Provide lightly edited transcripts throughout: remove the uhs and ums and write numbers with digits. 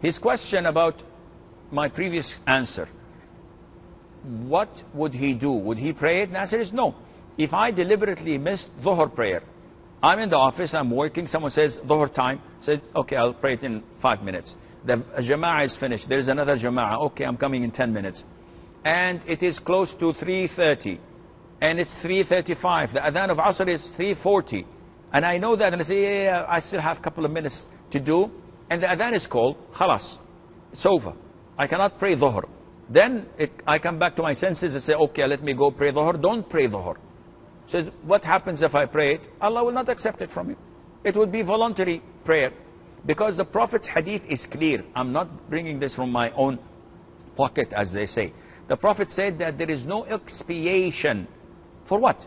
His question about my previous answer, what would he do? Would he pray it? The answer is no. If I deliberately missed Dhuhr prayer, I'm in the office, I'm working, someone says Dhuhr time, says, okay, I'll pray it in 5 minutes. The Jama'ah is finished, there is another Jama'ah, okay, I'm coming in 10 minutes. And it is close to 3:30, and it's 3:35, the Adhan of Asr is 3:40. And I know that, and I say, yeah, I still have a couple of minutes to do, and the Adhan is called, khalas, it's over. I cannot pray Dhuhr. Then I come back to my senses and say, okay, let me go pray Dhuhr. Don't pray Dhuhr. Says, what happens if I pray it? Allah will not accept it from you. It would be voluntary prayer. Because the Prophet's hadith is clear. I'm not bringing this from my own pocket, as they say. The Prophet said that there is no expiation. For what?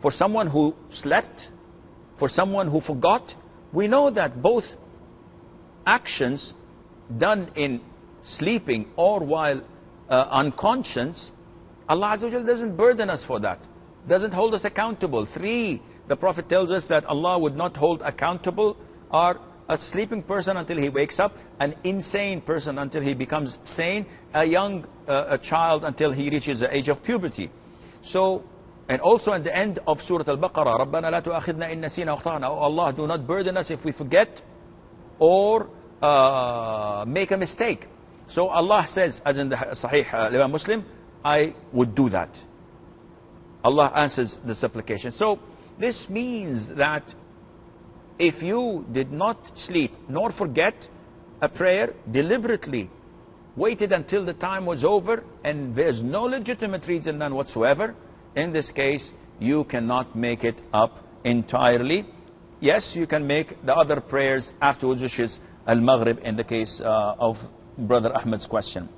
For someone who slept? For someone who forgot? We know that both actions done in sleeping or while unconscious, Allah Azza wa Jal doesn't burden us for that. Doesn't hold us accountable. 3, the Prophet tells us that Allah would not hold accountable are a sleeping person until he wakes up, an insane person until he becomes sane, a young a child until he reaches the age of puberty. So, and also at the end of Surah Al-Baqarah, رَبَّنَا لَا تُؤَخِذْنَا إِن نَسِينَا وَأَخْطَأْنَا. Oh Allah, do not burden us if we forget or make a mistake. So Allah says, as in the Sahih Imam Muslim, I would do that. Allah answers the supplication. So this means that if you did not sleep nor forget a prayer deliberately, waited until the time was over, and there's no legitimate reason, none whatsoever, in this case you cannot make it up entirely. Yes, you can make the other prayers afterwards, which is Al-Maghrib in the case of Brother Ahmed's question.